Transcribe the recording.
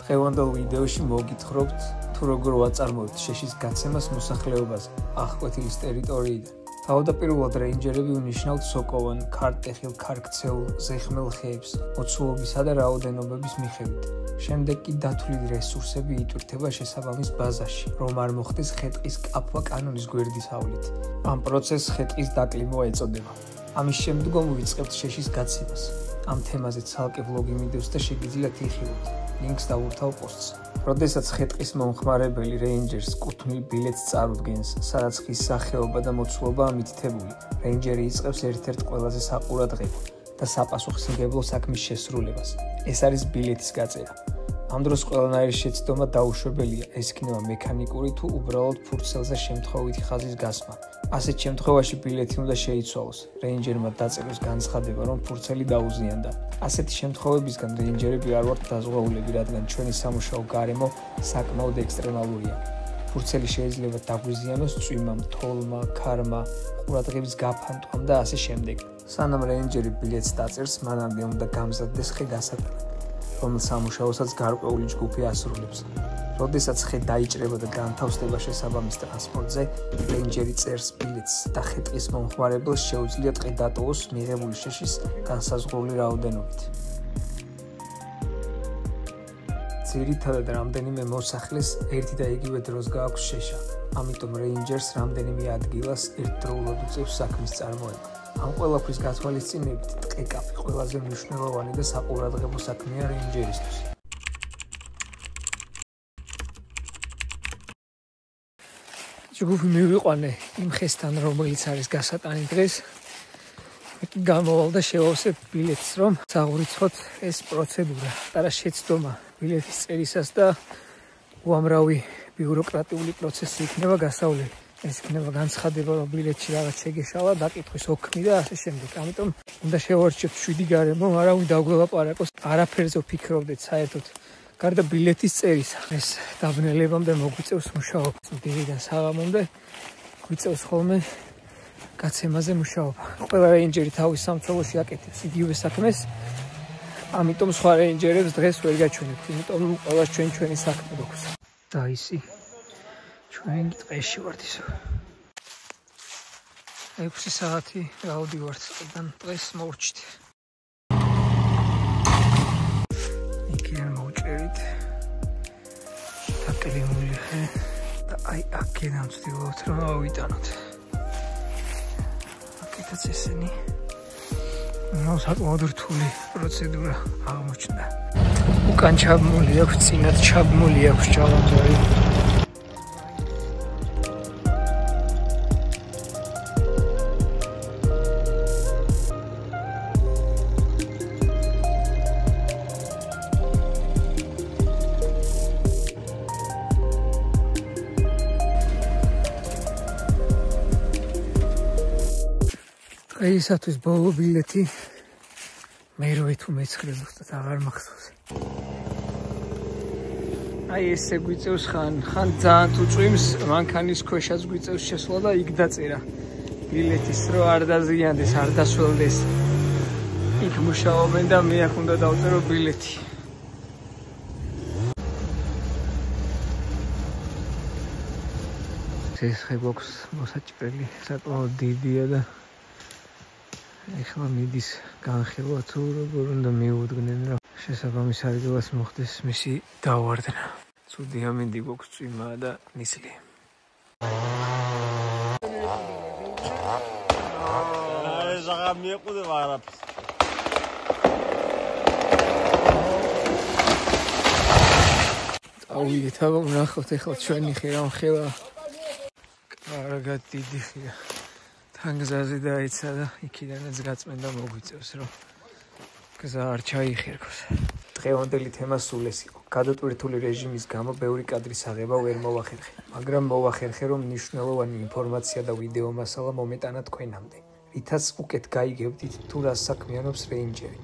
დღევანდელ ვიდეოში მოგითხრობთ თუ როგორ ვაწარმოებთ შეშის გაცემას მოსახლეობაზე აღკვეთილის ტერიტორიიდან. თავდაპირველად რეინჯერები უნიშნავთ სოკოვან, ქარტეხილ, ქარქცეულ, ზეხმელ ხეებს, მოცულობისა და რაოდენობების მიხედვით. შემდეგ კი დათვლილი რესურსები იტვირთება შესაბამის ბაზაში, რომ არ მოხდეს ხე-ტყის კაფვა კანონის გვერდისავლით. ამ პროცესს ხე-ტყის დაკლიმვა ეწოდება. ამის შემდგომ ვიწყებთ შეშის გაცემას. ამ თემაზე ცალკე ვლოგი მიდევს და შეგიძლიათ იხილოთ. ლინკს დავურთავ პოსტს. როდესაც ხე-ტყის მომხმარებელი რეინჯერს კუთვნილ ბილეთს წარუდგენს, სადაც ხის სახეობა და მოცულობაა მითითებული, რეინჯერი იწყებს ერთ-ერთ ყველაზე საყურადღებო და საპასუხისმგებლო საქმის შესრულებას. ეს არის ბილეთის გაწერა. ამ დროს ყველანაირი შეცდომა დაუშვებელია, ეს იქნება მექანიკური თუ უბრალოდ ფურცელზე შემთხვევითი ხაზის გასმა. ასეთ შემთხვევაში ბილეთი უნდა შეიცვალოს, რეინჯერმა დაწეროს განცხადება, რომ ფურცელი დაუზიანდა. ასეთი შემთხვევებისგან რეინჯერები არ ვართ დაზღვეულები, რადგან ჩვენი სამუშაო გარემო საკმაოდ ექსტრემალურია. ფურცელი შეიძლება დაგვიზიანოს წვიმამ, თოვლმა, ქარმა, ყურადღების გაფანტვამ და ასე შემდეგ. სანამ რეინჯერი ბილეთს დაწერს, მანამდე უნდა გამზადდეს ხე გასატანად, რომლის სამუშაოსაც გარკვეული ჯგუფი ასრულებს. როდესაც ხე დაიჭრება და განთავსდება შესაბამის ტრანსპორტზე, რეინჯერი წერს ბილეთს და ხე-ტყის მომხმარებელს შეუძლია ტყე დატოვოს მიღებული შეშის განსაზღვრული რაოდენობით. ძირითადად რამდენიმე მოსახლეს ერთი და იგივე დროს გააქვს შეშა, ამიტომ რეინჯერს რამდენიმე ადგილას ერთდროულად უწევს საქმის წარმოება. ამ ყველაფრის გათვალისწინებით ტყე-კაფი ყველაზე მნიშვნელოვანი და საყურადღებო საქმეა რეინჯერისთვის. ჯგუფი მივიყვანე იმ ხესთან, რომელიც არის გასატანი დღეს. მე კი გამოვალ და შევავსებ ბილეთს, რომ წაღვიწყოთ ეს პროცედურა. არა შეცდომა ბილეთის წერისას და უამრავი ბიუროკრატიული პროცესი იქნება გასავლელი. ეს იქნება განცხადება, რომ ბილეთში რაღაც შეგეშალა, დაკითხვის ოქმი და ასე შემდეგ. ამიტომ უნდა შევარჩიოთ 7 გარემო, არავინ დაგველაპარაკოს. არაფერზე ვფიქრობდეთ საერთოდ. გარდა ბილეთის წერისა, ეს დაბნელებამდე მოგვიწევს მუშაობა. მდინიდან საღამომდე გვიწევს ხოლმე გაცემაზე მუშაობა. ყველა რეინჯერი თავის სამცველოში აკეთებს იგივე საქმეს. ამიტომ სხვა რეინჯერებს დღეს ვერ გაჩვენებთ, იმიტომ ყველას ჩვენი საქმე გვაქვს. და ისი ჩვენ ტყეში ვართ ისო. 6 საათი გავდივართ წიდან დღეს მოვჭით. იქიდან მოვჭერით. დაკლიმული ხე და აი აქედან ვცდილობთ რომ ავიტანოთ. აქედაც ესენი. ნუ საკმაოდ რთული პროცედურა აღმოჩნდა. უკან ჩაბმული აქვს, წინათ ჩაბმული აქვს ჯალანჯარი. დღეისათვის ბოლო ბილეთი მერვე თუ მე-9 ზუსტად აღარ მახსოვს. აი ესე გვიწევს ხან ძალიან თუ წვიმს, მანქანის ქვეშაც გვიწევს შესვლა და იქ დაწერა ბილეთის რო არ დაზიანდეს, არ დასველდეს. იქ მუშაობენ და მე აქ უნდა დავწერო ბილეთი. ეს ხე გვაქვს მოსაჭრელი, საკმაოდ დიდია და ეხლა მიდის განხილვა თუ როგორ უნდა მიუდგნენ, რომ შესაბამის ადგილას მოხდეს მისი დავარდნა. ცუდი ამინდი გვაქვს წვიმა და ნისლი. ეს აღარ მიეყუდება არაფერს. წავიდეთ, აბა ვნახოთ ეხლა ჩვენი ხე რამ ხელა. კარგად დიდი ხეა. გზაზე დაეცა და იქიდანაც გაწმენდა მოგვიწევს, რომ გზა არ ჩაიხერქოს. დღევანდელი თემა სულ ეს იყო. გადატვირთული რეჟიმის გამო ბევრი კადრის აღება ვერ მოვახერხე, მაგრამ მოვახერხე, რომ მნიშვნელოვანი ინფორმაცია და ვიდეო მასალა მომეტანა თქვენამდე, რითაც უკეთ გაიგებდით თუ რას საქმიანობს რეინჯერი.